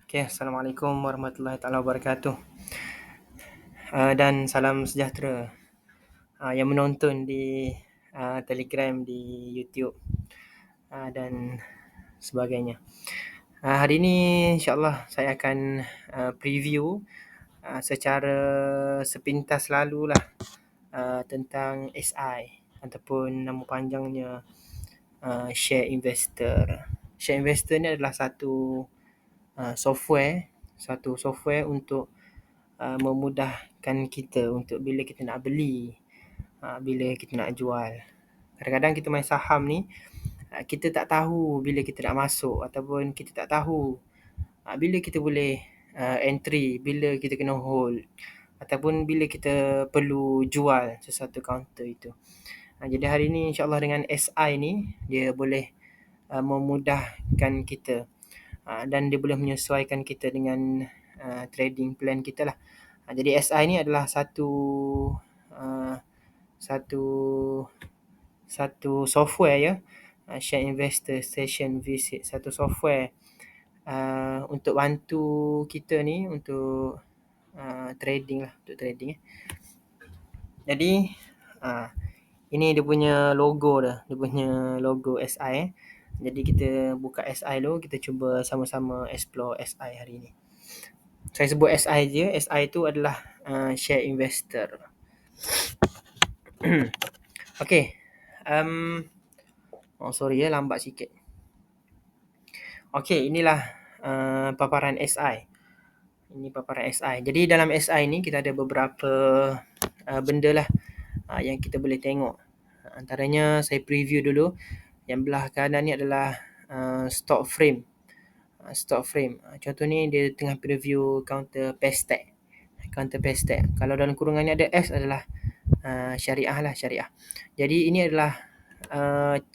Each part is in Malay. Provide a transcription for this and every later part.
Okay, Assalamualaikum warahmatullahi taala wabarakatuh. Dan salam sejahtera yang menonton di Telegram, di YouTube dan sebagainya. Hari ini insya-Allah saya akan preview secara sepintas lalulah tentang SI ataupun nama panjangnya share investor. Share investor ni adalah satu software untuk memudahkan kita untuk bila kita nak beli, bila kita nak jual. Kadang-kadang kita main saham ni, kita tak tahu bila kita nak masuk ataupun kita tak tahu bila kita boleh entry, bila kita kena hold ataupun bila kita perlu jual sesuatu counter itu. Jadi hari ni insya-Allah dengan SI ni dia boleh memudahkan kita dan dia boleh menyesuaikan kita dengan trading plan kita lah. Jadi SI ni adalah uh, satu satu software ya, Share Investor Session Visit, satu software untuk bantu kita ni untuk trading lah, untuk trading. Jadi ini dia punya logo dah, dia punya logo SI. Jadi kita buka SI dulu, kita cuba sama-sama explore SI hari ni. Saya sebut SI je, SI tu adalah share investor. Okay. Sorry ya, lambat sikit. Okay, inilah paparan SI. Ini paparan SI. Jadi dalam SI ni kita ada beberapa benda lah yang kita boleh tengok. Antaranya saya preview dulu. Yang belah kanan ni adalah stock frame. Stock frame. Contoh ni dia tengah preview counter Pestec. Counter Pestec. Kalau dalam kurungan ni ada S adalah syariah lah, syariah. Jadi ini adalah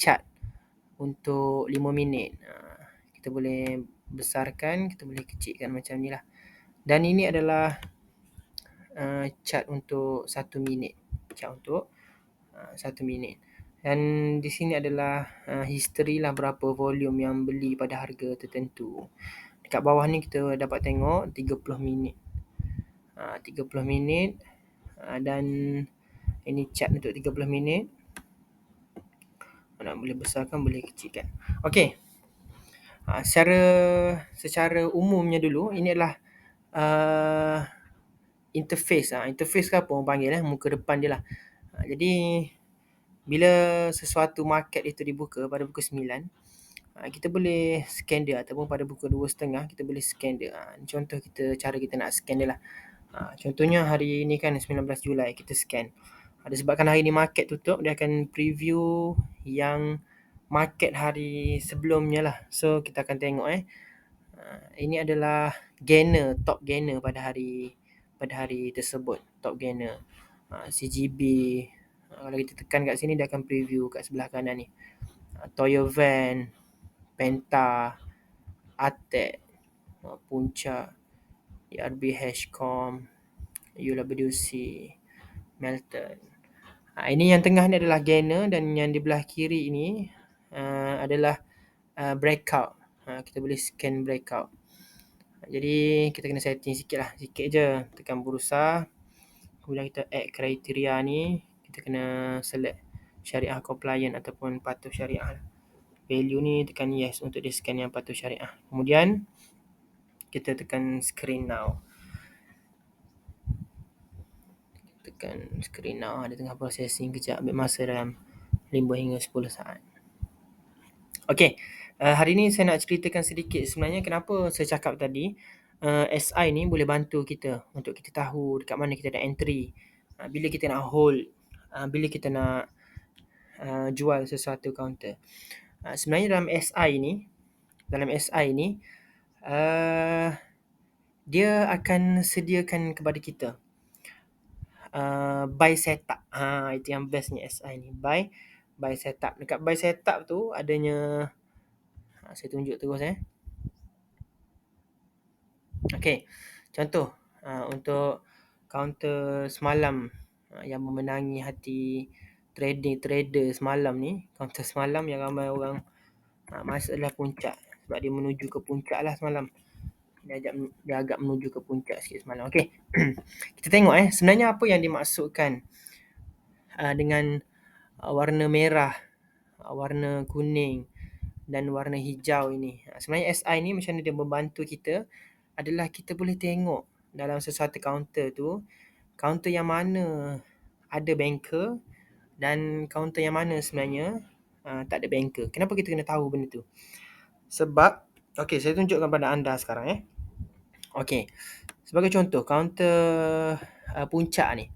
chart untuk 5 minit. Kita boleh besarkan, kita boleh kecilkan macam ni lah. Dan ini adalah chart untuk 1 minit. Chart untuk 1 minit. Dan di sini adalah history lah, berapa volume yang beli pada harga tertentu. Dekat bawah ni kita dapat tengok 30 minit. 30 minit dan ini chart untuk 30 minit. Nak boleh besarkan, boleh kecilkan. Okey. Secara umumnya dulu, ini adalah interface. Interface ke apa orang panggil, muka depan dia lah. Jadi bila sesuatu market itu dibuka pada pukul 9, kita boleh scan dia, ataupun pada pukul 2.30 kita boleh scan dia. Contoh cara kita nak scan dia lah. Contohnya hari ni kan 19 Julai kita scan. Disebabkan hari ni market tutup, dia akan preview yang market hari sebelumnya lah. So kita akan tengok ini adalah top gainer pada hari tersebut, top gainer. CGB, kalau kita tekan kat sini dia akan preview kat sebelah kanan ni. Toyo Van, Penta, Artec, Puncak, ERB Hashcom, UWC, Melton. Ini yang tengah ni adalah gainer dan yang di belah kiri ini adalah breakout. Kita boleh scan breakout. Jadi kita kena setting sikit lah, sikit je. Tekan bursa, kemudian kita add kriteria ni, kita kena select syariah compliant ataupun patuh syariah. Value ni tekan yes untuk dia scan yang patuh syariah. Kemudian kita tekan screen now. Tekan screen now, dia tengah processing kejap, ambil masa dalam 5 hingga 10 saat. Okey, hari ni saya nak ceritakan sedikit sebenarnya kenapa saya cakap tadi SI ni boleh bantu kita untuk kita tahu dekat mana kita nak entry, bila kita nak hold, bila kita nak jual sesuatu counter. Sebenarnya dalam SI ni dia akan sediakan kepada kita buy setup. Itu yang bestnya SI ni, buy setup. Dekat buy setup tu adanya, saya tunjuk terus Okey, contoh untuk counter semalam yang memenangi hati trader semalam ni, counter semalam yang ramai orang masuk adalah Puncak, sebab dia menuju ke puncak lah semalam. Dia agak menuju ke puncak sikit semalam. Okey. Kita tengok sebenarnya apa yang dimaksudkan dengan warna merah, warna kuning dan warna hijau ini. Sebenarnya SI ni macam mana dia membantu kita adalah kita boleh tengok dalam sesuatu kaunter tu, kaunter yang mana ada banker dan kaunter yang mana sebenarnya tak ada banker. Kenapa kita kena tahu benda tu? Sebab, okey, saya tunjukkan pada anda sekarang Okey, sebagai contoh kaunter puncak ni.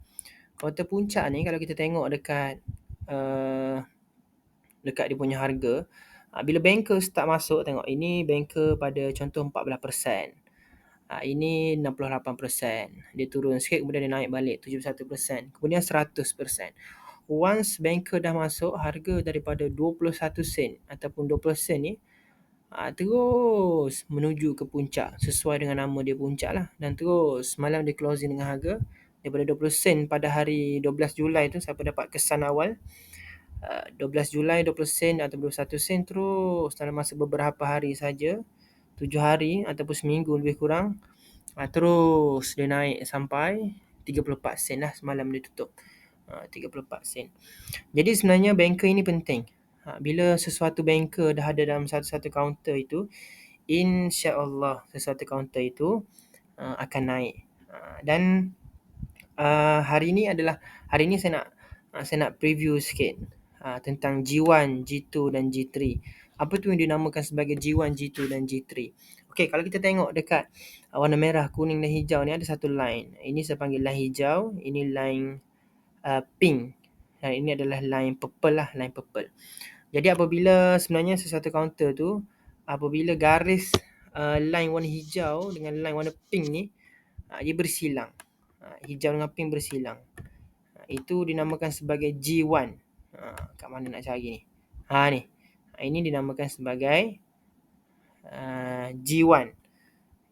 Kaunter puncak ni kalau kita tengok uh, dekat dia punya harga, bila banker start masuk, tengok ini banker pada contoh 14%. Ini 68%. Dia turun sikit kemudian dia naik balik 71%, kemudian 100%. Once banker dah masuk, harga daripada 21 sen ataupun 20 sen ni terus menuju ke puncak sesuai dengan nama dia puncak lah, dan terus malam dia closing dengan harga daripada 20 sen pada hari 12 Julai tu. Siapa dapat kesan awal 12 Julai 20 sen atau 21 sen, terus dalam masa beberapa hari saja, 7 hari ataupun seminggu lebih kurang, terus dia naik sampai 34 sen lah semalam dia tutup. 34 sen. Jadi sebenarnya banker ini penting. Bila sesuatu banker dah ada dalam satu-satu kaunter itu, insya-Allah sesuatu kaunter itu akan naik. Dan hari ini saya nak preview sikit tentang G1, G2 dan G3. Apa tu yang dinamakan sebagai G1, G2 dan G3? Okey, kalau kita tengok dekat warna merah, kuning dan hijau ni ada satu line. Ini saya panggil line hijau, ini line pink. Dan ini adalah line purple lah, line purple. Jadi apabila sebenarnya sesuatu kaunter tu, apabila garis line warna hijau dengan line warna pink ni dia bersilang. Hijau dengan pink bersilang. Itu dinamakan sebagai G1. Kat mana nak cari ni? Ni. Ini dinamakan sebagai G1.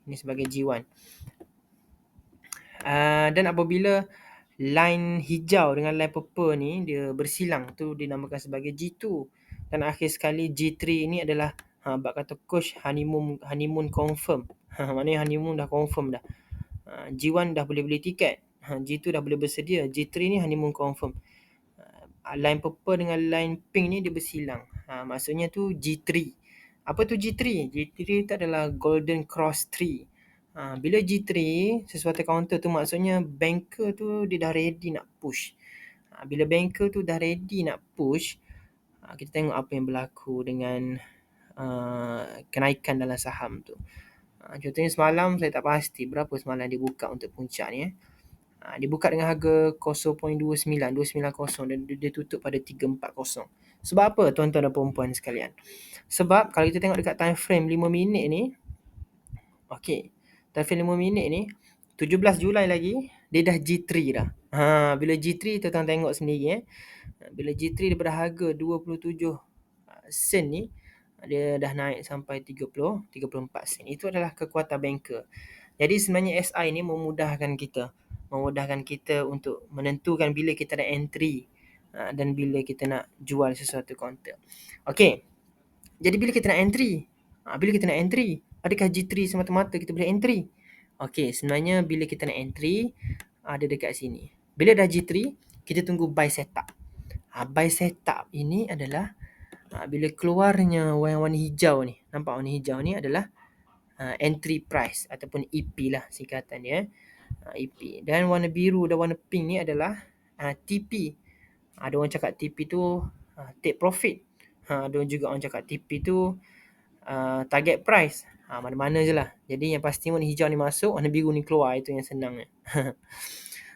Ini sebagai G1. Dan apabila line hijau dengan line purple ni dia bersilang, tu dinamakan sebagai G2. Dan akhir sekali G3 ni adalah bab kata coach honeymoon confirm. Maknanya honeymoon dah confirm dah. G1 dah boleh beli tiket. G2 dah boleh bersedia. G3 ni honeymoon confirm. Line purple dengan line pink ni dia bersilang. Maksudnya tu G3. Apa tu G3? G3 tu adalah Golden Cross Tree. Bila G3 sesuatu kaunter tu, maksudnya banker tu dia dah ready nak push. Bila banker tu dah ready nak push, kita tengok apa yang berlaku dengan kenaikan dalam saham tu. Contohnya semalam saya tak pasti berapa semalam dia buka untuk puncak ni. Dia buka dengan harga 0.29 dan dia tutup pada 340. Sebab apa tuan-tuan dan puan-puan sekalian? Sebab kalau kita tengok dekat time frame 5 minit ni, okey, time frame 5 minit ni 17 Julai lagi dia dah G3 dah. Bila G3 tuan-tuan tengok sendiri bila G3 daripada harga 27 sen ni dia dah naik sampai 34 sen. Itu adalah kekuatan banker. Jadi sebenarnya SI ni memudahkan kita untuk menentukan bila kita nak entry dan bila kita nak jual sesuatu kaunter. Okey. Jadi bila kita nak entry, adakah G3 semata-mata kita boleh entry? Okey, sebenarnya bila kita nak entry ada dekat sini. Bila dah G3, kita tunggu buy setup. Buy setup ini adalah bila keluarnya warna hijau ni. Nampak warna hijau ni adalah entry price ataupun EP lah singkatan dia. EP. Dan warna biru dan warna pink ni adalah TP. Ada orang cakap TP tu take profit. Ada juga orang cakap TP tu target price. Mana-mana je lah. Jadi yang pasti warna hijau ni masuk, warna biru ni keluar. Itu yang senang.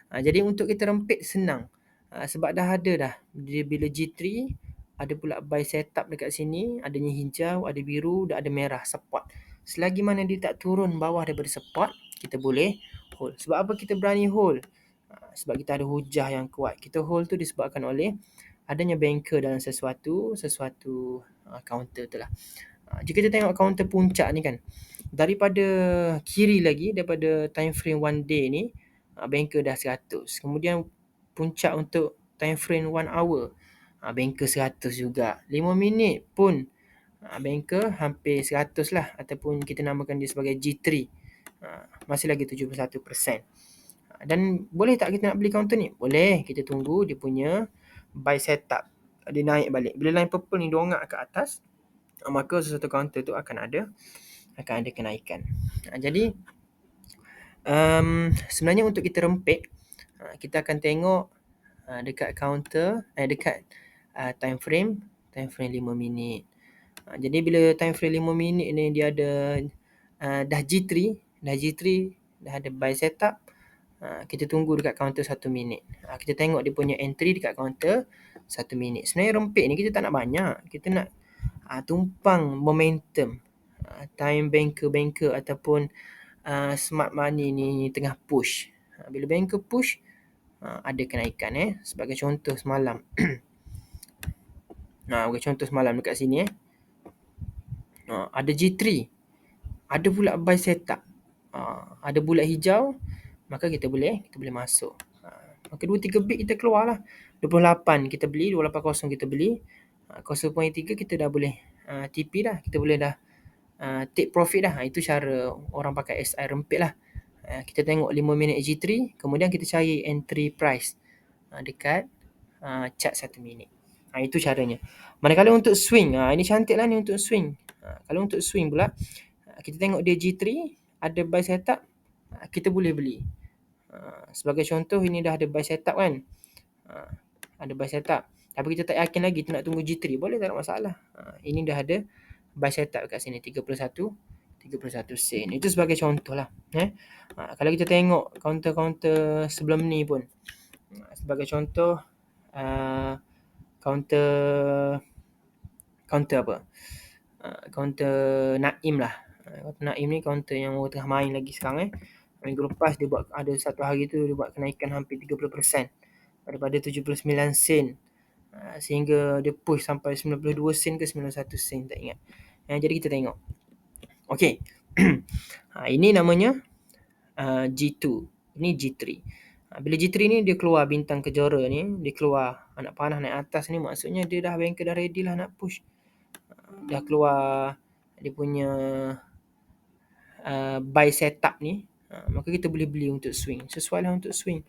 Jadi untuk kita rempit senang. Sebab dah ada dah. Bila G3, ada pula buy setup dekat sini. Adanya hijau, ada biru, dah ada merah support. Selagi mana dia tak turun bawah daripada support, kita boleh hold. Sebab apa kita berani hold? Sebab kita ada hujah yang kuat. Kita hold tu disebabkan oleh adanya banker dalam sesuatu counter tu lah. Jika kita tengok counter puncak ni kan, daripada kiri lagi, daripada time frame 1 day ni, banker dah 100. Kemudian puncak untuk time frame 1 hour, banker 100 juga. 5 minit pun banker hampir 100 lah, ataupun kita namakan dia sebagai G3. Masih lagi 71%. Dan boleh tak kita nak beli counter ni? Boleh, kita tunggu dia punya buy setup dia naik balik. Bila line purple ni dongak ke atas, maka sesuatu counter tu akan ada kenaikan. Jadi sebenarnya untuk kita rempit, kita akan tengok dekat counter, dekat time frame 5 minit. Jadi bila time frame 5 minit ni dia ada dah G3, dah ada buy setup, kita tunggu dekat kaunter 1 minit. Kita tengok dia punya entry dekat kaunter 1 minit. Sebenarnya rempit ni kita tak nak banyak. Kita nak tumpang momentum. Time banker ataupun smart money ni tengah push. Bila banker push, ada kenaikan sebagai contoh semalam. Bagi contoh semalam dekat sini ada G3. Ada pula buy setup. Ada bulat hijau, maka kita boleh masuk. Maka 2-3 bit kita keluar lah. 28 kita beli, 280 kita beli. 0.3 kita dah boleh TP dah. Kita boleh dah take profit dah. Itu cara orang pakai SI rempit lah. Kita tengok 5 minit G3, kemudian kita cari entry price dekat chart 1 minit. Itu caranya. Manakala untuk swing, ini cantik lah ni untuk swing. Kalau untuk swing pula, kita tengok dia G3, ada buy setup, kita boleh beli. Sebagai contoh, ini dah ada buy setup kan. Ada buy setup. Tapi kita tak yakin lagi, kita nak tunggu G3. Boleh, tak ada masalah. Ini dah ada buy setup kat sini, 31 sen. Itu sebagai contoh lah. Kalau kita tengok counter-counter sebelum ni pun, sebagai contoh, counter apa? Counter Naim lah. Counter Naim ni counter yang orang tengah main lagi sekarang. Minggu lepas dia buat, ada satu hari tu dia buat kenaikan hampir 30% daripada 79 sen sehingga dia push sampai 92 sen ke 91 sen, tak ingat. Jadi kita tengok. Okey. Ini namanya G2. Ini G3. Bila G3 ni dia keluar bintang kejora ni, dia keluar anak panah naik atas ni, maksudnya dia dah banker dah ready lah nak push. Dah keluar dia punya buy setup ni, maka kita boleh beli untuk swing. Sesuai lah untuk swing.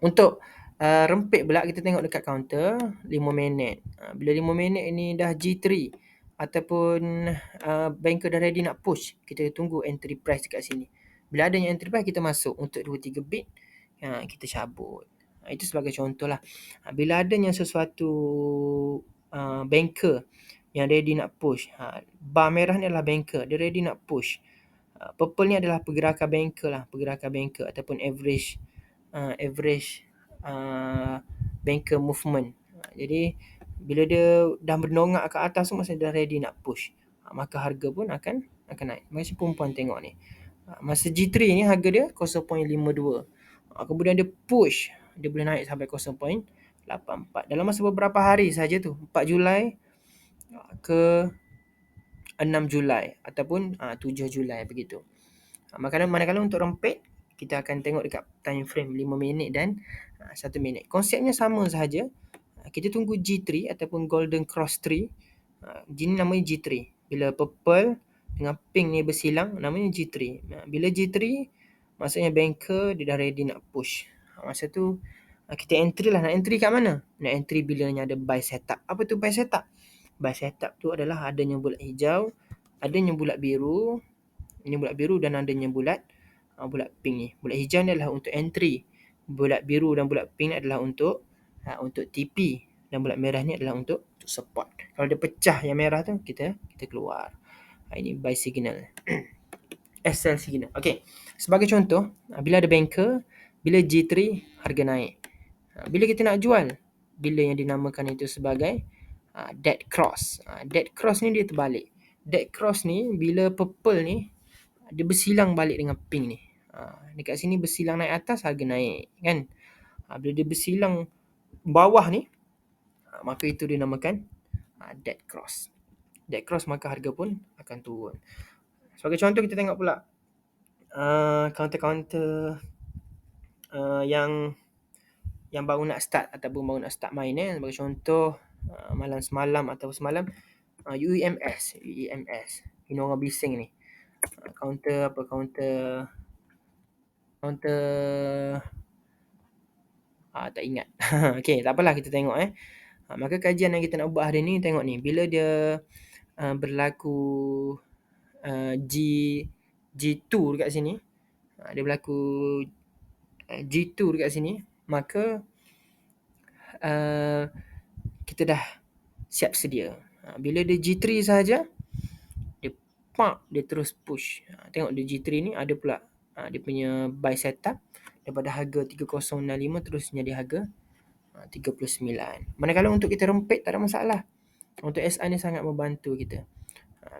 Untuk rempit pula, kita tengok dekat counter 5 minit. Bila 5 minit ni dah G3 ataupun banker dah ready nak push, kita tunggu entry price dekat sini. Bila adanya entry price, kita masuk untuk 2-3 bit, kita cabut. Itu sebagai contoh lah. Bila adanya sesuatu banker yang ready nak push, bar merah ni adalah banker, dia ready nak push. Purple ni adalah pergerakan banker lah, ataupun average banker movement. Jadi bila dia dah berdongak ke atas tu, masa dia dah ready nak push, maka harga pun akan naik. Macam perempuan tengok ni, masa G3 ni harga dia 0.52, kemudian dia push, dia boleh naik sampai 0.84 dalam masa beberapa hari saja tu, 4 Julai ke 6 Julai ataupun 7 Julai begitu. Manakala untuk rempit, kita akan tengok dekat time frame 5 minit dan 1 minit. Konsepnya sama sahaja. Kita tunggu G3 ataupun Golden Cross Tree. Ini namanya G3. Bila purple dengan pink ni bersilang, namanya G3. Bila G3, maksudnya banker dia dah ready nak push. Masa tu kita entry lah. Nak entry kat mana? Nak entry bila ada buy setup. Apa tu buy setup? Buy setup tu adalah adanya bulat hijau, adanya bulat biru. Ini bulat biru dan adanya bulat pink ni. Bulat hijau ni adalah untuk entry. Bulat biru dan bulat pink ni adalah untuk TP, dan bulat merah ni adalah untuk support. Kalau dia pecah yang merah tu, kita keluar. Ini buy signal. SL signal. Okey. Sebagai contoh, bila ada banker, bila G3 harga naik. Bila kita nak jual, bila yang dinamakan itu sebagai dead cross. Dead cross ni dia terbalik. Dead cross ni bila purple ni dia bersilang balik dengan pink ni. Dekat sini bersilang naik atas, harga naik kan. Bila dia bersilang bawah ni, maka itu dinamakan dead cross. Dead cross, maka harga pun akan turun. Sebagai contoh, kita tengok pula counter-counter yang baru nak start ataupun baru nak start main. Sebagai contoh, malam semalam ataupun semalam UEMS. Ini orang bising ni. Counter tak ingat. Okey, tak apalah kita tengok maka kajian yang kita nak buat hari ni tengok ni, bila dia berlaku G G2 dekat sini, dia berlaku G2 dekat sini, maka kita dah siap sedia. Bila dia G3 sahaja, dia dia terus push. Tengok dia G3 ni ada pula dia punya buy setup daripada harga 3065 terus jadi harga 39. Manakala untuk kita rempit tak ada masalah. Untuk SI ni sangat membantu kita.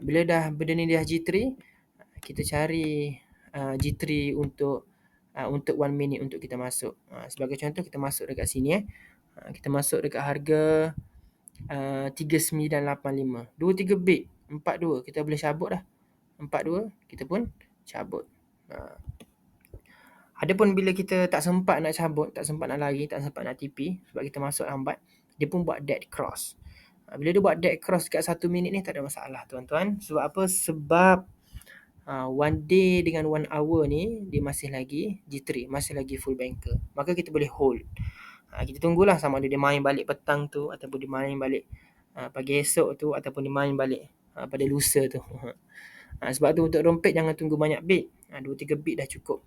Bila dah benda ni dah G3, kita cari G3 untuk 1 minute untuk kita masuk. Sebagai contoh kita masuk dekat sini kita masuk dekat harga 3985. 2-3 bit, 42 kita boleh cabut dah. 42 kita pun cabut. Adapun bila kita tak sempat nak cabut, tak sempat nak lari, tak sempat nak TP sebab kita masuk lambat, dia pun buat dead cross. Bila dia buat dead cross dekat 1 minit ni tak ada masalah tuan-tuan. Sebab apa? Sebab 1 day dengan 1 hour ni dia masih lagi G3, masih lagi full banker. Maka kita boleh hold. Kita tunggulah sama ada dia main balik petang tu ataupun dia main balik pagi esok tu ataupun dia main balik pada lusa tu. Sebab tu untuk rompet jangan tunggu banyak bit. 2-3 bit dah cukup.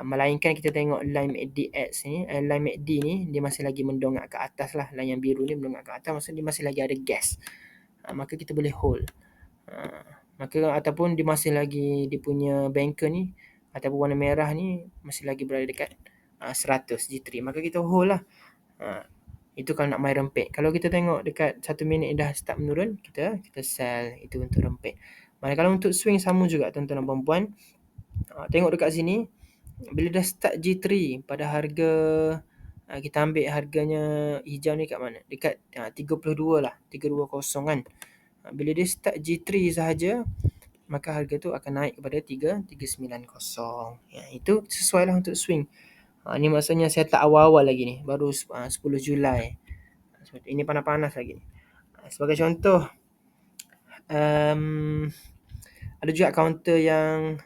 Melainkan kita tengok line MACD X ni, line MACD ni dia masih lagi mendongak ke atas lah. Line yang biru ni mendongak ke atas, maksudnya dia masih lagi ada gas. Maka kita boleh hold. Maka ataupun dia masih lagi dia punya banker ni ataupun warna merah ni masih lagi berada dekat 100 G3. Maka kita hold lah. Itu kalau nak main rempit. Kalau kita tengok dekat 1 minit dah start menurun, kita sell. Itu untuk rempit. Manakala untuk swing sama juga tuan-tuan dan puan-puan. Tengok dekat sini, bila dah start G3 pada harga kita ambil harganya hijau ni kat mana? Dekat 32 lah, 320 kan. Bila dia start G3 sahaja, maka harga tu akan naik kepada 3390. Itu sesuai lah untuk swing. Ni maksudnya saya tak awal-awal lagi ni, baru 10 Julai. Ini panas-panas lagi ni. Sebagai contoh, ada juga counter yang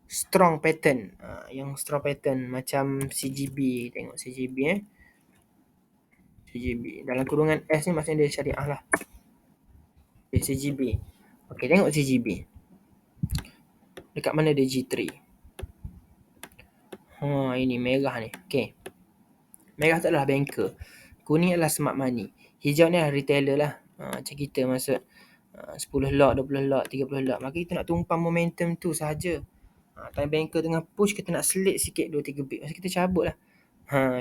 strong pattern. Yang strong pattern macam CGB. Tengok CGB CGB. Dalam kurungan S ni maksudnya dia syariah lah. Okay, CGB. Okay, tengok CGB. Dekat mana dia G3? Ini merah ni. Okay. Merah tu adalah banker. Kuning adalah smart money. Hijau ni adalah retailer lah. Macam kita masuk 10 lot, 20 lot, 30 lot. Maka kita nak tumpang momentum tu sahaja. Time banker tengah push, kita nak selit sikit 2-3 bit. Masa kita cabut lah.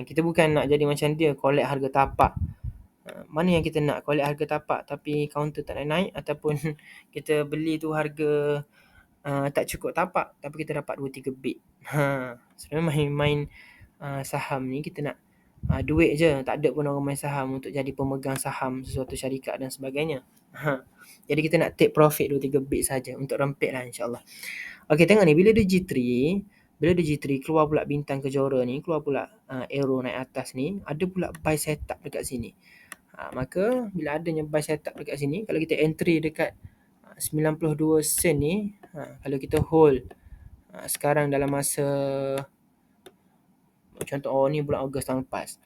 Kita bukan nak jadi macam dia, collect harga tapak. Mana yang kita nak, collect harga tapak tapi counter tak naik ataupun kita beli tu harga tak cukup tapak tapi kita dapat 2-3 bit. Sebenarnya main saham ni kita nak duit je. Tak ada pun orang main saham untuk jadi pemegang saham sesuatu syarikat dan sebagainya. Jadi kita nak take profit 2-3 bit saja untuk rempit lah insyaAllah. Okay, tengok ni, bila dia G3 keluar pula bintang kejora ni, keluar pula arrow naik atas ni, ada pula buy setup dekat sini. Maka bila adanya buy setup dekat sini, kalau kita entry dekat 92 sen ni, kalau kita hold sekarang dalam masa contoh ni bulan Ogos tahun lepas.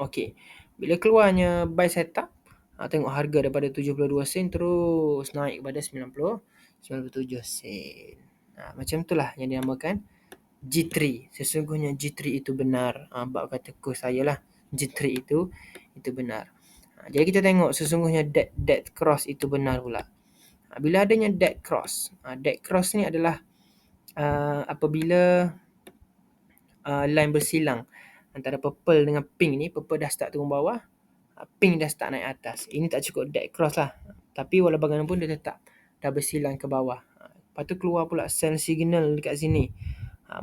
Okey, bila keluarnya buy setup, tengok harga daripada 72 sen terus naik kepada 97 sen. Macam itulah yang dinamakan G3. Sesungguhnya G3 itu benar. Bab kata coach saya lah, G3 itu benar. Jadi kita tengok sesungguhnya dead cross itu benar pula. Bila adanya dead cross ni adalah apabila line bersilang antara purple dengan pink ni, purple dah start turun bawah, pink dah start naik atas. Ini tak cukup dead cross lah. Tapi walau bagaimanapun dia tetap dah bersilang ke bawah. Lepas tu keluar pula sell signal dekat sini.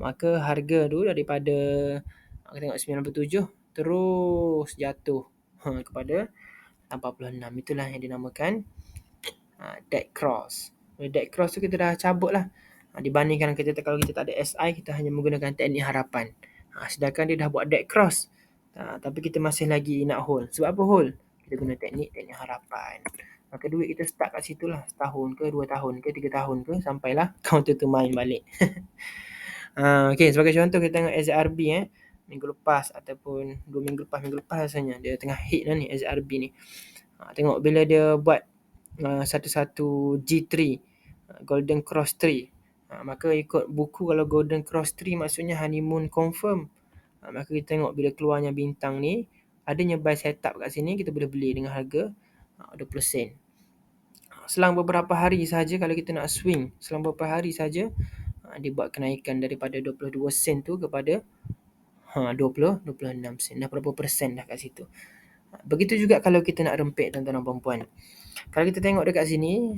Maka harga tu daripada kita tengok 97 terus jatuh kepada 46. Itulah yang dinamakan dead cross. Dead cross tu kita dah cabut lah. Dibandingkan kalau kita tak ada SI, kita hanya menggunakan teknik harapan. Sedangkan dia dah buat dead cross. Tapi kita masih lagi nak hold. Sebab apa hold? Kita guna teknik harapan. Maka duit kita stuck kat situ lah, setahun ke, 2 tahun ke, 3 tahun ke, sampailah counter tu main balik. Okey, sebagai contoh kita tengok SRB minggu lepas ataupun 2 minggu lepas rasanya dia tengah hit dah ni SRB ni. Tengok bila dia buat satu-satu G3, Golden Cross Tree, maka ikut buku kalau Golden Cross Tree maksudnya honeymoon confirm. Maka kita tengok bila keluarnya bintang ni, adanya buy setup kat sini, kita boleh beli dengan harga 20 sen. Selang beberapa hari sahaja kalau kita nak swing, selang beberapa hari saja dia buat kenaikan daripada 22 sen tu kepada 26 sen. Dah berapa persen dah kat situ. Begitu juga kalau kita nak rempit tuan-tuan dan puan-puan. Kalau kita tengok dekat sini,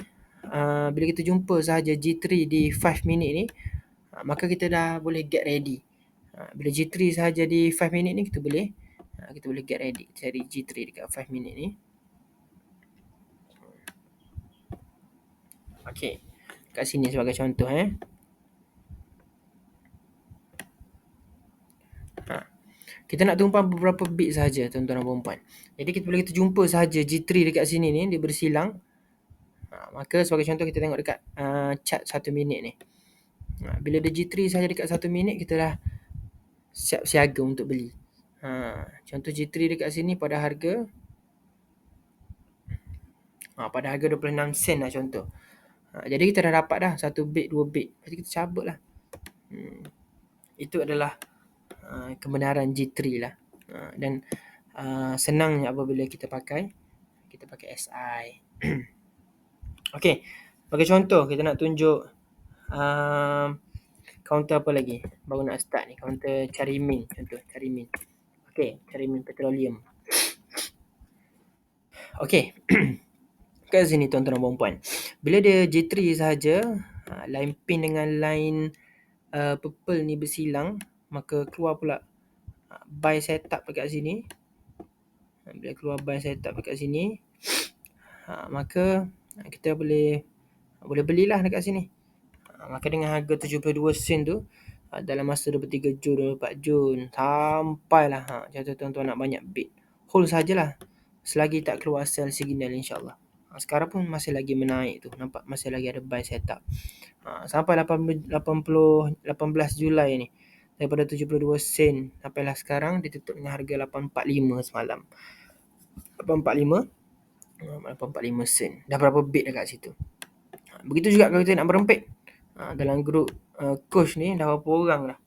bila kita jumpa sahaja G3 di 5 minit ni, maka kita dah boleh get ready. Bila G3 sahaja di 5 minit ni kita boleh get ready cari G3 dekat 5 minit ni. Okey. Kat sini sebagai contoh Kita nak tumpang beberapa bit sahaja tuan-tuan dan puan-puan. Jadi bila kita jumpa sahaja G3 dekat sini ni dia bersilang, maka sebagai contoh kita tengok dekat chart 1 minit ni. Bila dia G3 sahaja dekat 1 minit kita dah siap siaga untuk beli. Contoh G3 dekat sini pada harga 26 sen lah contoh. Jadi kita dah dapat dah 1 bit, 2 bit. Jadi kita cabut lah. Itu adalah kebenaran G3 lah. Dan senangnya apabila kita pakai SI. Okey, bagi contoh kita nak tunjuk counter apa lagi? Baru nak start ni, counter Carimin contoh, Carimin. Okey, Carimin Petroleum. Okey. Kat sini tuan-tuan dan puan-puan. Bila dia J3 sahaja, line pin dengan line purple ni bersilang, maka keluar pula buy setup dekat sini. Bila keluar buy setup dekat sini, maka kita boleh belilah dekat sini. Maka dengan harga 72 sen tu, dalam masa 23 Jun, 24 Jun, sampailah contoh tuan-tuan nak banyak bit. Hold sajalah selagi tak keluar sell signal insyaAllah. Sekarang pun masih lagi menaik tu. Nampak masih lagi ada buy setup. Sampai 18 Julai ni. Daripada 72 sen sampailah sekarang dia tutup dengan harga 845 semalam. 845 sen. Dah berapa bit dekat situ. Begitu juga kalau kita nak berempit. Dalam grup coach ni dah berapa orang dah.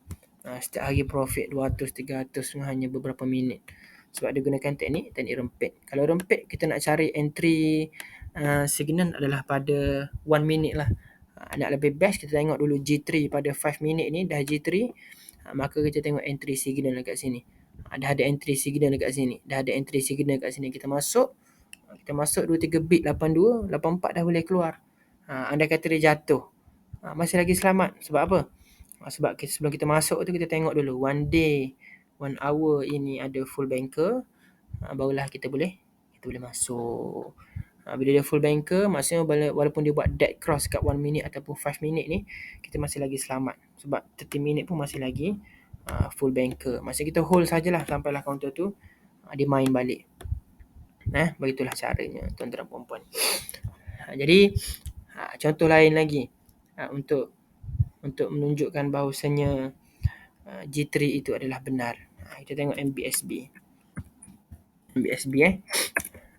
Setiap hari profit 200, 300 hanya beberapa minit. Sebab dia gunakan teknik rempit. Kalau rempit kita nak cari entry signal adalah pada 1 minute lah. Nak lebih best kita tengok dulu G3 pada 5 minit ni dah G3. Maka kita tengok entry signal dekat sini. Dah ada entry signal dekat sini. Kita masuk 2-3 bit 82, 84 dah boleh keluar. Andai kata dia jatuh, masih lagi selamat. Sebab apa? Sebab sebelum kita masuk tu kita tengok dulu 1 day, 1 hour ini ada full banker, barulah kita boleh masuk. Bila dia full banker, maksudnya walaupun dia buat dead cross kat 1 minute ataupun 5 minit ni, kita masih lagi selamat. Sebab 30 minit pun masih lagi full banker. Maksudnya kita hold sajalah sampailah counter tu dia main balik. Begitulah caranya tuan-tuan dan puan-puan. Jadi contoh lain lagi untuk menunjukkan bahawasanya G3 itu adalah benar. Kita tengok MBSB.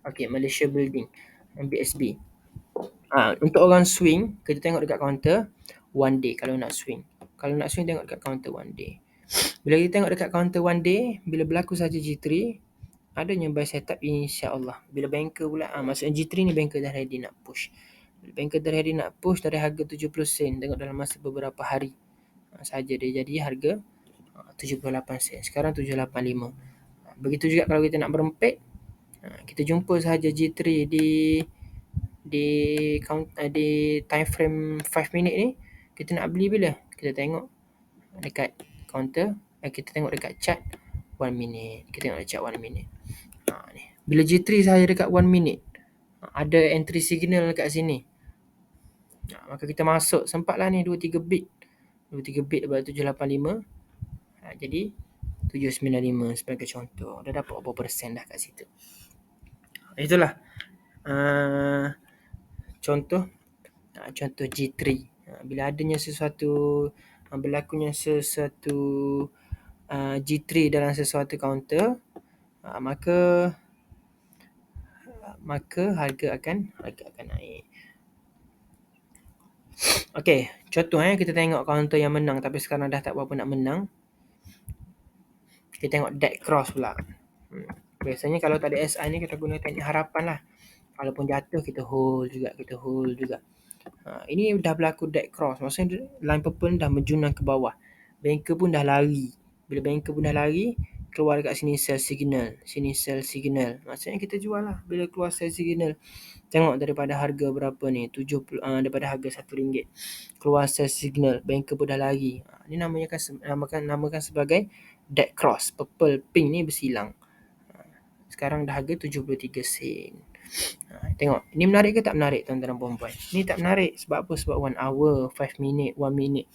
Okey, Malaysia Building. MBSB. Untuk orang swing, kita tengok dekat counter 1 day kalau nak swing. Kalau nak swing tengok dekat counter 1 day. Bila kita tengok dekat counter 1 day, bila berlaku saja G3, adanya buy setup insya-Allah. Bila banker pula, maksudnya G3 ni banker dah ready nak push. Bila banker dah ready nak push dari harga 70 sen, tengok dalam masa beberapa hari saja dia jadi harga 78 sen. Sekarang 785. Begitu juga kalau kita nak berempit, kita jumpa sahaja G3 di time frame 5 minit ni, kita nak beli bila? Kita tengok dekat counter, kita tengok dekat chart 1 minute. Kita tengok dekat chart 1 minute. Ni. Bila G3 sahaja dekat 1 minute, ada entry signal dekat sini. Maka kita masuk, sempatlah ni 2-3 bit. 2-3 bit daripada 785. Jadi 795 sebagai contoh. Dah dapat berapa persen dah kat situ. Itulah Contoh contoh G3. Bila adanya sesuatu berlakunya sesuatu G3 dalam sesuatu kaunter, maka harga akan naik. Okey, contoh kita tengok kaunter yang menang tapi sekarang dah tak berapa nak menang. Kita tengok dead cross pula. Biasanya kalau tak ada SI ni kita guna teknik harapan lah. Walaupun jatuh kita hold juga. Ini dah berlaku dead cross. Maksudnya line purple dah menjunang ke bawah. Banker pun dah lari. Bila banker pun dah lari, keluar dekat sini sell signal. Maksudnya kita jual lah bila keluar sell signal. Tengok daripada harga berapa ni, 70 daripada harga RM1. Keluar sell signal, banker pun dah lari. Ini namakan sebagai dead cross. Purple pink ni bersilang. Sekarang dah harga 73 sen. Tengok, ini menarik ke tak menarik tuan-tuan dan puan-puan? Ni tak menarik sebab apa? Sebab 1 hour, 5 minute, 1 minute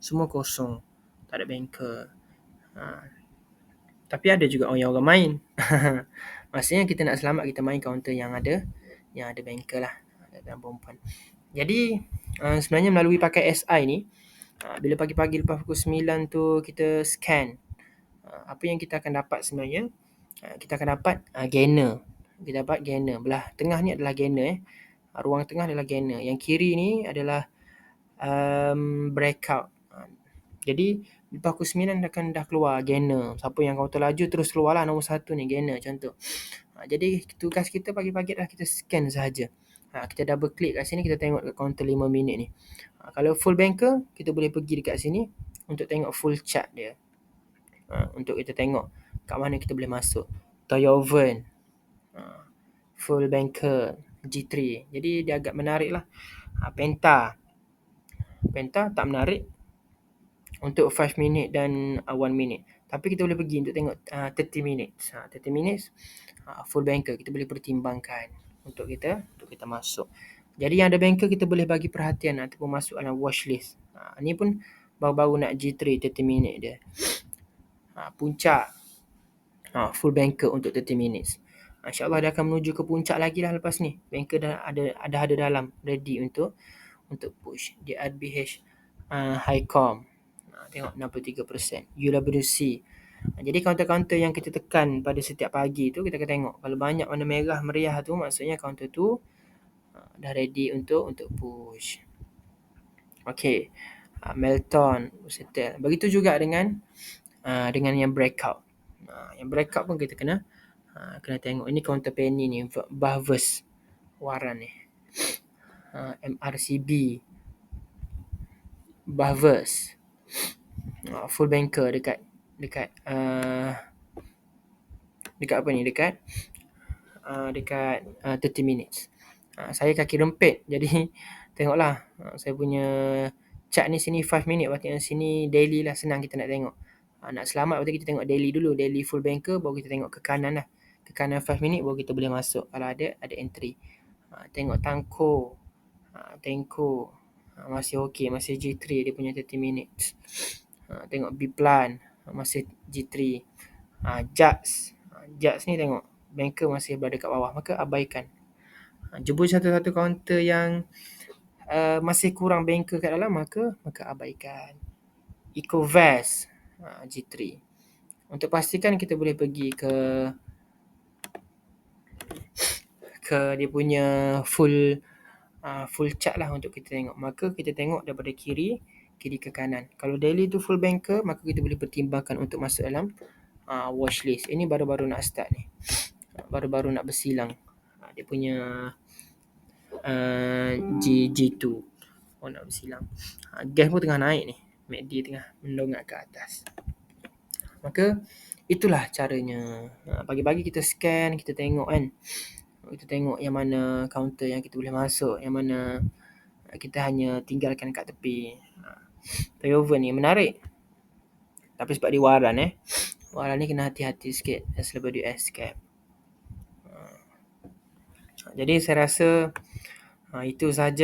semua kosong. Tak ada banker. Tapi ada juga orang main. Maksudnya kita nak selamat, kita main kaunter yang ada banker lah, tuan-tuan dan puan-puan. Jadi sebenarnya melalui pakai SI ni, bila pagi-pagi lepas pukul 9 tu kita scan, apa yang kita akan dapat sebenarnya, kita akan dapat gainer. Kita dapat gainer. Belah tengah ni adalah gainer. Ruang tengah adalah gainer. Yang kiri ni adalah breakout. Jadi lepas pukul 9 dah keluar gainer. Siapa yang counter laju terus keluar lah nombor 1 ni, gainer contoh. Jadi tugas kita pagi-pagi dah kita scan sahaja. Kita double klik kat sini, kita tengok kat counter 5 minit ni. Kalau full banker, kita boleh pergi dekat sini untuk tengok full chart dia. Untuk kita tengok kat mana kita boleh masuk. Toyoven, full banker, G3. Jadi dia agak menarik lah. Penta tak menarik untuk 5 minit dan 1 minit. Tapi kita boleh pergi untuk tengok 30 minutes. 30 minutes full banker kita boleh pertimbangkan untuk kita masuk. Jadi yang ada banker kita boleh bagi perhatian ataupun masuk dalam watch list. Ni pun baru-baru nak G3 30 minit dia. Puncak full banker untuk 30 minutes. InsyaAllah dia akan menuju ke puncak lagi lah lepas ni. Banker dah ada dalam ready untuk push. Di RBH Highcom. Tengok 63%. UWC. Jadi kaunter-kaunter yang kita tekan pada setiap pagi tu kita akan tengok. Kalau banyak warna merah meriah tu maksudnya kaunter tu dah ready untuk push. Okey. Melton settle. Begitu juga dengan yang breakout. Yang breakout pun kita kena tengok. Ini counter penny ni, Bavers waran ni. MRCB Bavers full banker dekat apa ni, dekat 30 minutes. Saya kaki rempit jadi tengoklah saya punya chart ni sini 5 minit, berarti yang sini daily lah, senang kita nak tengok. Nak selamat berarti kita tengok daily dulu, daily full banker, baru kita tengok ke kanan lah, ke kanan 5 minit baru kita boleh masuk kalau ada entry. Tengok Tanko masih okey, masih G3 dia punya 30 minutes. Tengok Biplan masih G3. Jats ni tengok banker masih berada kat bawah, maka abaikan. Jumpa satu-satu kaunter yang masih kurang banker kat dalam, maka abaikan. Ecovest G3. Untuk pastikan kita boleh pergi ke dia punya full chart lah untuk kita tengok. Maka kita tengok daripada kiri ke kanan. Kalau daily tu full banker, maka kita boleh pertimbangkan untuk masuk dalam watch list. Ini baru-baru nak start ni. Baru-baru nak bersilang. Dia punya G2 nak bersilang. Gas pun tengah naik ni. MACD tengah mendongak ke atas. Maka itulah caranya. Pagi-pagi kita scan, kita tengok kan. Kita tengok yang mana counter yang kita boleh masuk, yang mana kita hanya tinggalkan kat tepi. Toyoven ni menarik. Tapi sebab dia waran waran ni kena hati-hati sikit SWS cap. Jadi saya rasa itu saja